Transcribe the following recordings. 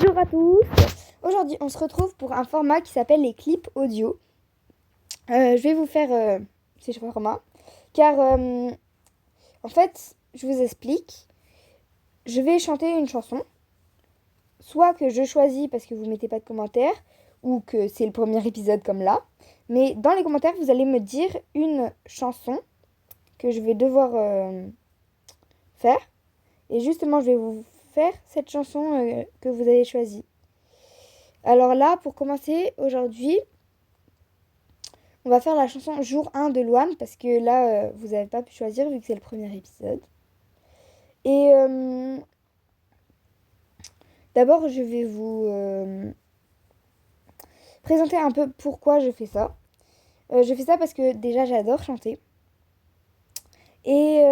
Bonjour à tous. Aujourd'hui, on se retrouve pour un format qui s'appelle les clips audio. Je vais vous faire ces formats car en fait, je vous explique. Je vais chanter une chanson, soit que je choisis parce que vous mettez pas de commentaires ou que c'est le premier épisode comme là. Mais dans les commentaires, vous allez me dire une chanson que je vais devoir faire. Et justement, je vais vous faire cette chanson que vous avez choisie. Alors là, pour commencer, aujourd'hui, on va faire la chanson Jour 1 de Louane, parce que là, vous n'avez pas pu choisir vu que c'est le premier épisode. Et d'abord, je vais vous présenter un peu pourquoi je fais ça. Je fais ça parce que déjà, j'adore chanter. Et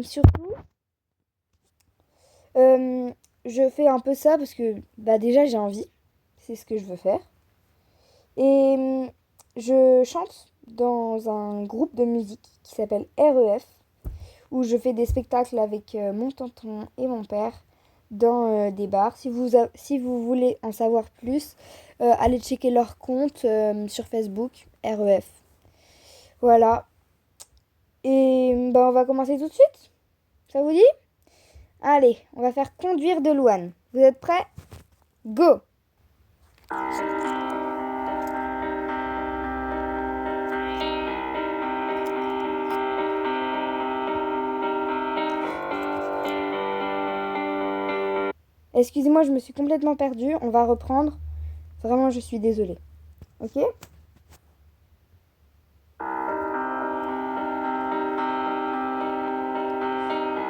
surtout, je fais un peu ça parce que déjà, j'ai envie. C'est ce que je veux faire. Et je chante dans un groupe de musique qui s'appelle REF, où je fais des spectacles avec mon tonton et mon père dans des bars. Si vous voulez en savoir plus, allez checker leur compte sur Facebook, REF. Voilà. Et on va commencer tout de suite. Ça vous dit ? Allez, on va faire Conduire de Louane. Vous êtes prêts ? Go ! Excusez-moi, je me suis complètement perdue. On va reprendre. Vraiment, je suis désolée. Ok ?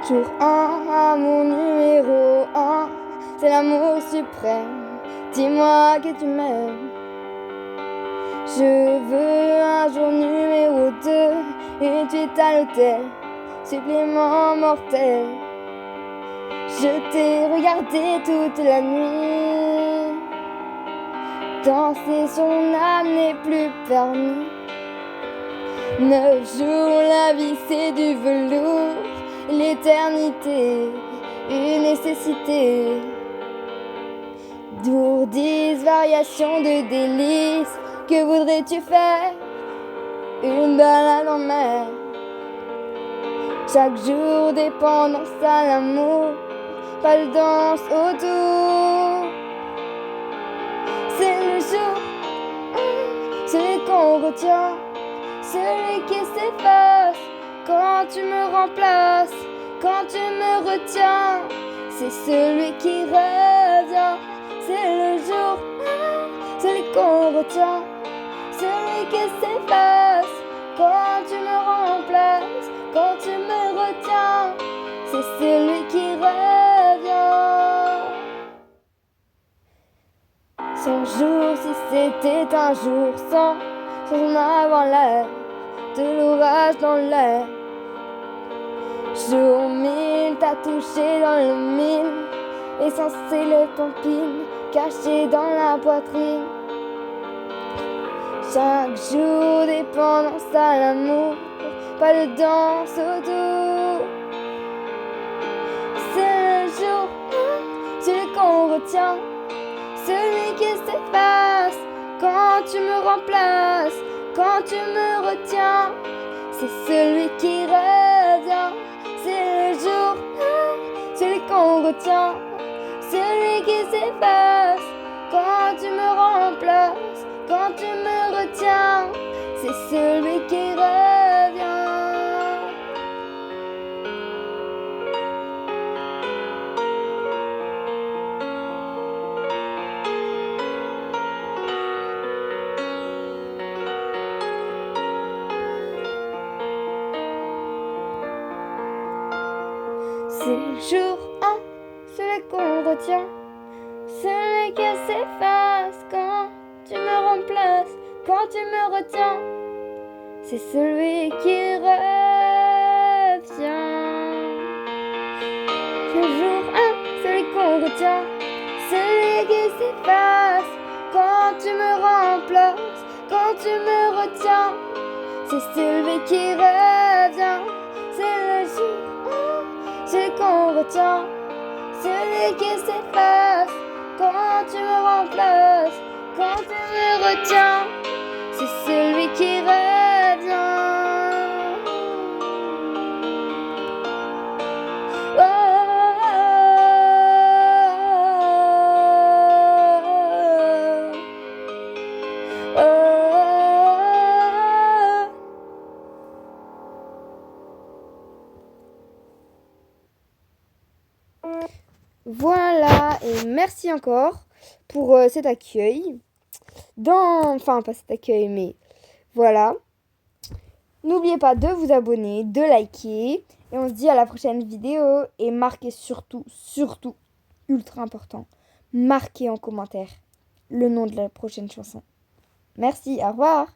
Jour 1, mon numéro 1, c'est l'amour suprême. Dis-moi que tu m'aimes. Je veux un jour numéro 2, une suite à l'hôtel, supplément mortel. Je t'ai regardé toute la nuit. Danser son âme n'est plus permis. 9 jours, la vie c'est du velours. L'éternité, une nécessité. 10 variations de délices. Que voudrais-tu faire? Une balade en mer. Chaque jour dépendance à l'amour. Pas de danse autour. C'est le jour, celui qu'on retient, celui qui s'efface quand tu me remplaces, quand tu me retiens. C'est celui qui revient. C'est le jour, celui qu'on retient, celui qui s'efface quand tu me remplaces, quand tu me retiens. C'est celui qui revient. Son jour, si c'était un jour sans en avant l'air, de l'orage dans l'air. Jour 1000, t'as touché dans le mille, essentiel les pompines, caché dans la poitrine. Chaque jour, dépendance à l'amour, pas de danse autour. C'est le jour, celui qu'on retient, celui qui s'efface quand tu me remplaces, quand tu me retiens. C'est celui qui revient. C'est le jour, celui qu'on retient, celui qui s'efface quand tu me remplaces, quand tu me retiens. C'est celui qui revient. C'est le jour 1, celui qu'on retient, celui qui s'efface quand tu me remplaces, quand tu me retiens. C'est celui qui revient. C'est le jour 1, celui qu'on retient, celui qui s'efface quand tu me remplaces, quand tu me retiens. C'est celui qui revient. C'est le jour, celui qu'on retient, celui qui s'efface quand tu close. Quand tu me retiens, c'est celui qui revient. Oh, oh, oh, oh. Voilà, et merci encore pour cet accueil. Enfin, pas cet accueil, mais voilà. N'oubliez pas de vous abonner, de liker. Et on se dit à la prochaine vidéo. Et marquez surtout, ultra important, marquez en commentaire le nom de la prochaine chanson. Merci, au revoir.